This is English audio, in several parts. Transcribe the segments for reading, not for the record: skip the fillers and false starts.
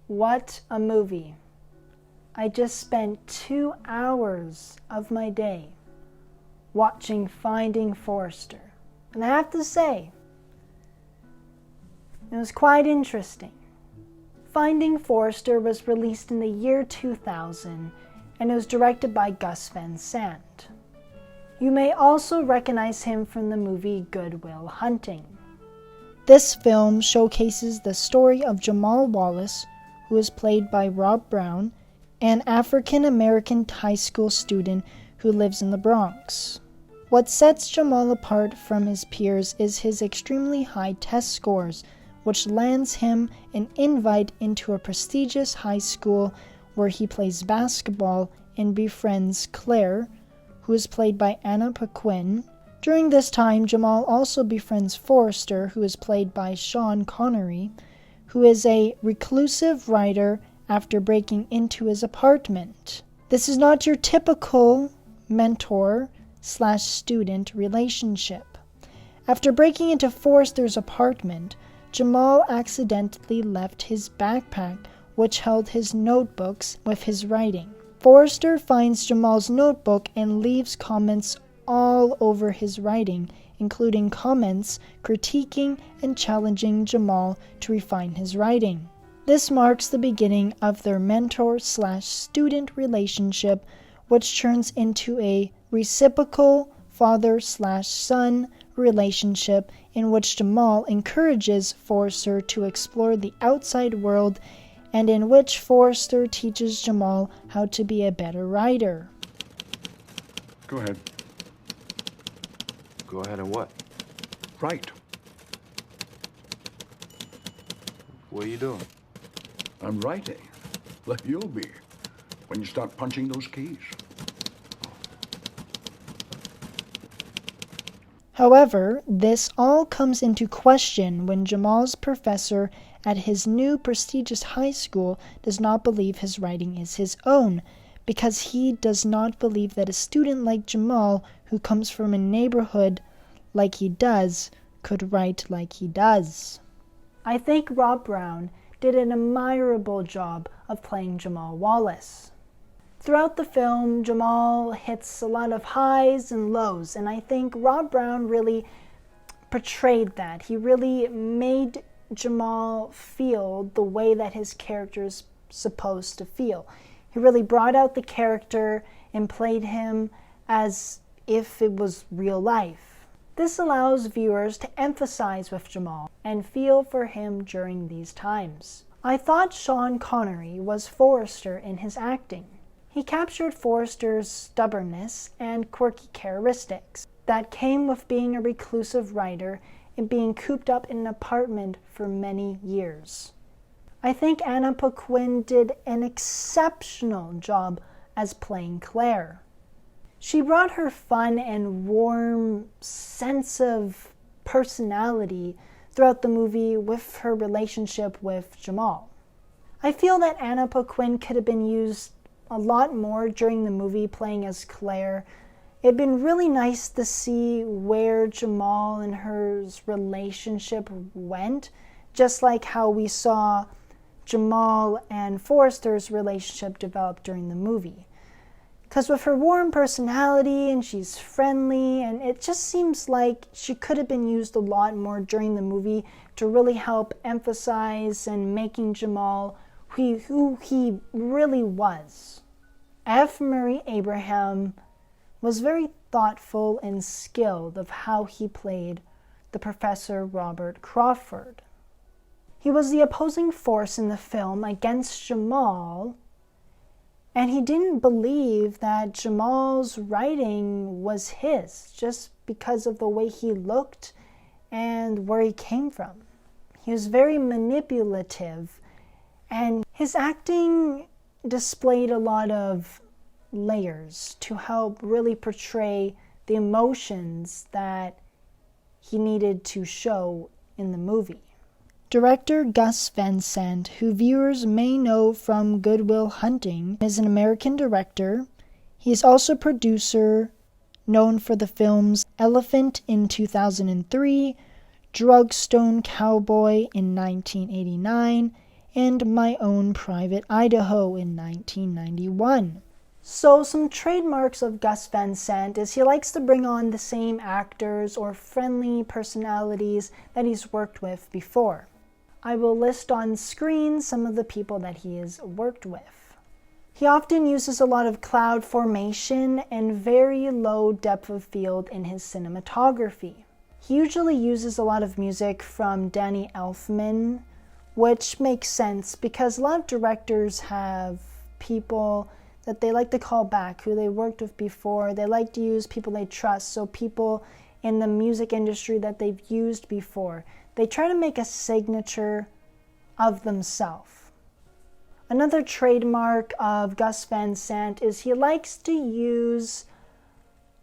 What a movie. I just spent 2 hours of my day watching Finding Forrester. And I have to say, it was quite interesting. Finding Forrester was released in the year 2000 and it was directed by Gus Van Sant. You may also recognize him from the movie Good Will Hunting. This film showcases the story of Jamal Wallace, who is played by Rob Brown, an African-American high school student who lives in the Bronx. What sets Jamal apart from his peers is his extremely high test scores, which lands him an invite into a prestigious high school where he plays basketball and befriends Claire, who is played by Anna Paquin. During this time, Jamal also befriends Forrester, who is played by Sean Connery, who is a reclusive writer after breaking into his apartment. This is not your typical mentor/student relationship. After breaking into Forrester's apartment, Jamal accidentally left his backpack, which held his notebooks with his writing. Forrester finds Jamal's notebook and leaves comments all over his writing, including comments critiquing and challenging Jamal to refine his writing. This marks the beginning of their mentor/student relationship, which turns into a reciprocal father/son relationship in which Jamal encourages Forrester to explore the outside world and in which Forrester teaches Jamal how to be a better writer. Go ahead. Go ahead and what? Write. What are you doing? I'm writing. Like you'll be when you start punching those keys. However, this all comes into question when Jamal's professor at his new prestigious high school does not believe his writing is his own, because he does not believe that a student like Jamal, who comes from a neighborhood like he does, could write like he does. I think Rob Brown did an admirable job of playing Jamal Wallace. Throughout the film, Jamal hits a lot of highs and lows, and I think Rob Brown really portrayed that. He really made Jamal feel the way that his character's supposed to feel. He really brought out the character and played him as if it was real life. This allows viewers to empathize with Jamal and feel for him during these times. I thought Sean Connery was Forrester in his acting. He captured Forrester's stubbornness and quirky characteristics that came with being a reclusive writer and being cooped up in an apartment for many years. I think Anna Paquin did an exceptional job as playing Claire. She brought her fun and warm sense of personality throughout the movie with her relationship with Jamal. I feel that Anna Paquin could have been used a lot more during the movie playing as Claire. It'd been really nice to see where Jamal and her relationship went, just like how we saw Jamal and Forrester's relationship develop during the movie. Because with her warm personality and she's friendly, and it just seems like she could have been used a lot more during the movie to really help emphasize and making Jamal who he really was. F. Murray Abraham was very thoughtful and skilled of how he played the Professor Robert Crawford. He was the opposing force in the film against Jamal, and he didn't believe that Jamal's writing was his just because of the way he looked and where he came from. He was very manipulative, and his acting displayed a lot of layers to help really portray the emotions that he needed to show in the movie. Director Gus Van Sant, who viewers may know from Good Will Hunting, is an American director. He is also a producer known for the films Elephant in 2003, Drugstone Cowboy in 1989, and My Own Private Idaho in 1991. So some trademarks of Gus Van Sant is he likes to bring on the same actors or friendly personalities that he's worked with before. I will list on screen some of the people that he has worked with. He often uses a lot of cloud formation and very low depth of field in his cinematography. He usually uses a lot of music from Danny Elfman, which makes sense because a lot of directors have people that they like to call back, who they worked with before. They like to use people they trust, so people in the music industry that they've used before. They try to make a signature of themselves. Another trademark of Gus Van Sant is he likes to use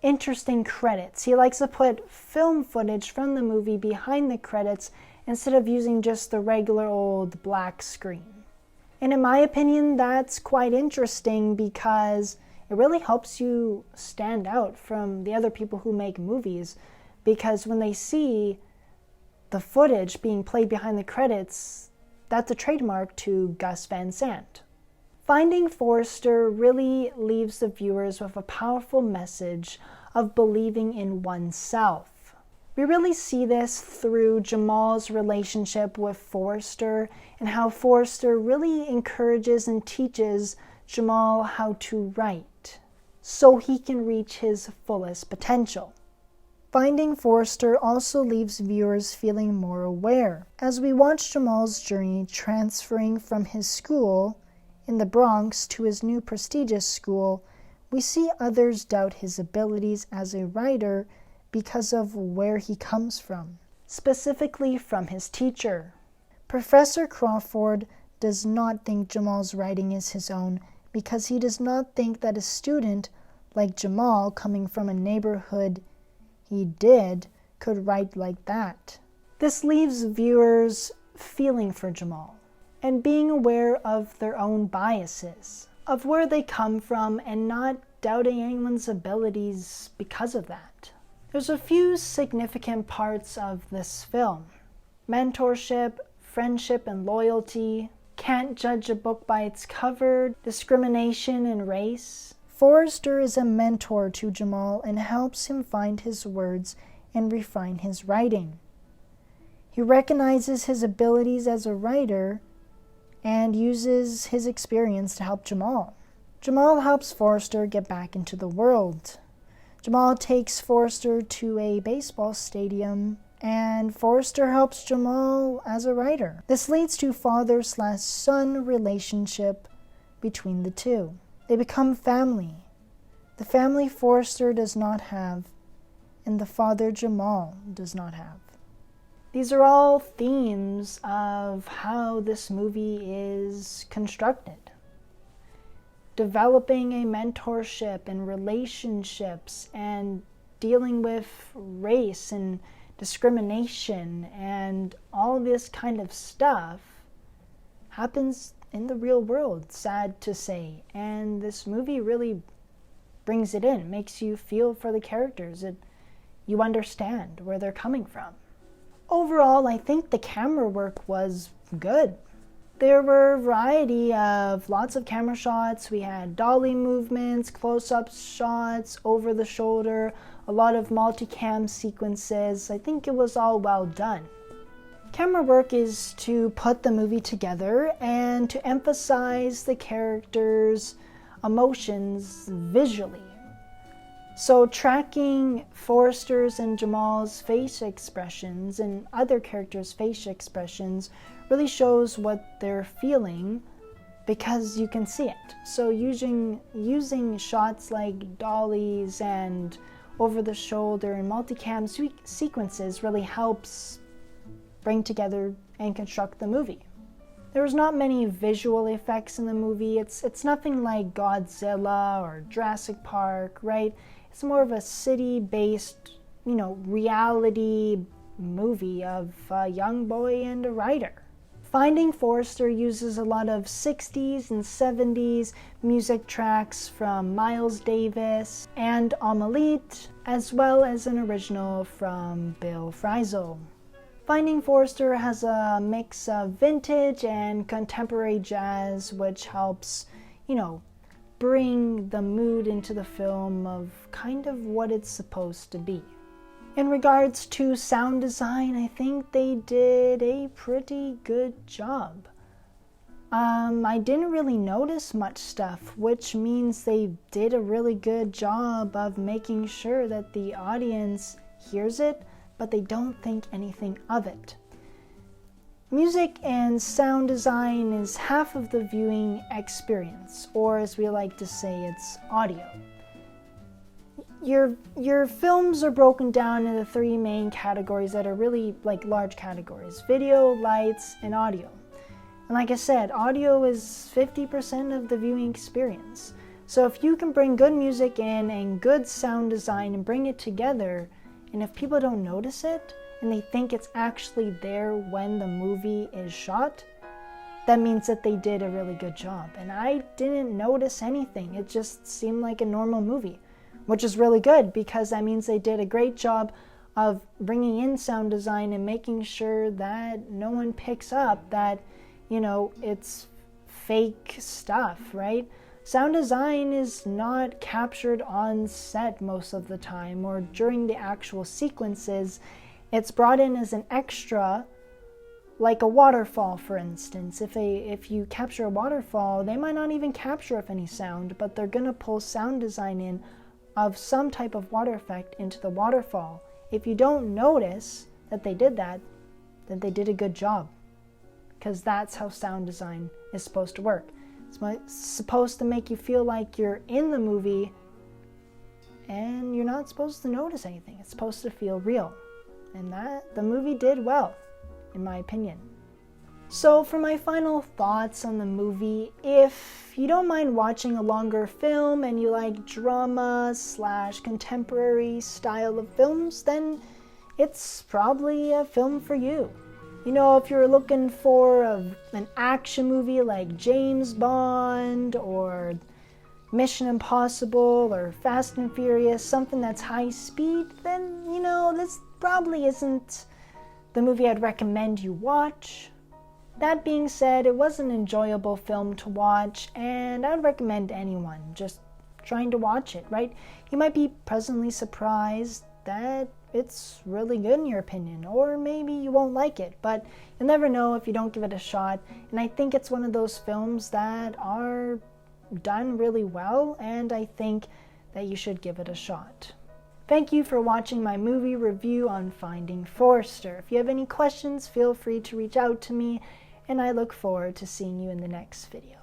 interesting credits. He likes to put film footage from the movie behind the credits instead of using just the regular old black screen. And in my opinion, that's quite interesting because it really helps you stand out from the other people who make movies, because when they see the footage being played behind the credits, that's a trademark to Gus Van Sant. Finding Forrester really leaves the viewers with a powerful message of believing in oneself. We really see this through Jamal's relationship with Forrester and how Forrester really encourages and teaches Jamal how to write so he can reach his fullest potential. Finding Forrester also leaves viewers feeling more aware. As we watch Jamal's journey transferring from his school in the Bronx to his new prestigious school, we see others doubt his abilities as a writer because of where he comes from, specifically from his teacher. Professor Crawford does not think Jamal's writing is his own because he does not think that a student like Jamal, coming from a neighborhood he did, could write like that. This leaves viewers feeling for Jamal and being aware of their own biases, of where they come from, and not doubting anyone's abilities because of that. There's a few significant parts of this film: mentorship, friendship and loyalty, can't judge a book by its cover, discrimination and race. Forrester is a mentor to Jamal and helps him find his words and refine his writing. He recognizes his abilities as a writer and uses his experience to help Jamal. Jamal helps Forrester get back into the world. Jamal takes Forrester to a baseball stadium, and Forrester helps Jamal as a writer. This leads to father/son relationship between the two. They become family. The family Forrester does not have, and the father Jamal does not have. These are all themes of how this movie is constructed. Developing a mentorship and relationships and dealing with race and discrimination and all this kind of stuff happens in the real world, sad to say. And this movie really brings it in, makes you feel for the characters. You understand where they're coming from. Overall, I think the camera work was good. There were a variety of lots of camera shots. We had dolly movements, close-up shots, over the shoulder, a lot of multicam sequences. I think it was all well done. Camera work is to put the movie together and to emphasize the characters' emotions visually. So tracking Forrester's and Jamal's face expressions and other characters' face expressions really shows what they're feeling because you can see it. So using shots like dollies and over the shoulder and multicam sequences really helps bring together and construct the movie. There was not many visual effects in the movie. It's nothing like Godzilla or Jurassic Park, right? It's more of a city-based, reality movie of a young boy and a writer. Finding Forrester uses a lot of 60s and 70s music tracks from Miles Davis and Amelie, as well as an original from Bill Frisell. Finding Forrester has a mix of vintage and contemporary jazz, which helps, bring the mood into the film of kind of what it's supposed to be. In regards to sound design, I think they did a pretty good job. I didn't really notice much stuff, which means they did a really good job of making sure that the audience hears it, but they don't think anything of it. Music and sound design is half of the viewing experience, or as we like to say, it's audio. Your films are broken down into 3 main categories that are really like large categories: video, lights, and audio. And like I said, audio is 50% of the viewing experience. So if you can bring good music in and good sound design and bring it together, and if people don't notice it and they think it's actually there when the movie is shot, that means that they did a really good job. And I didn't notice anything. It just seemed like a normal movie, which is really good because that means they did a great job of bringing in sound design and making sure that no one picks up that it's fake stuff, right? Sound design is not captured on set most of the time or during the actual sequences. It's brought in as an extra, like a waterfall, for instance. If you capture a waterfall, they might not even capture any sound, but they're going to pull sound design in of some type of water effect into the waterfall. If you don't notice that they did that, then they did a good job. Because that's how sound design is supposed to work. It's supposed to make you feel like you're in the movie and you're not supposed to notice anything. It's supposed to feel real. And the movie did well, in my opinion. So for my final thoughts on the movie, if you don't mind watching a longer film and you like drama / contemporary style of films, then it's probably a film for you. If you're looking for an action movie like James Bond or Mission Impossible or Fast and Furious, something that's high speed, then, this probably isn't the movie I'd recommend you watch. That being said, it was an enjoyable film to watch, and I would recommend anyone just trying to watch it, right? You might be pleasantly surprised that it's really good in your opinion, or maybe you won't like it, but you'll never know if you don't give it a shot. And I think it's one of those films that are done really well, and I think that you should give it a shot. Thank you for watching my movie review on Finding Forrester. If you have any questions, feel free to reach out to me, and I look forward to seeing you in the next video.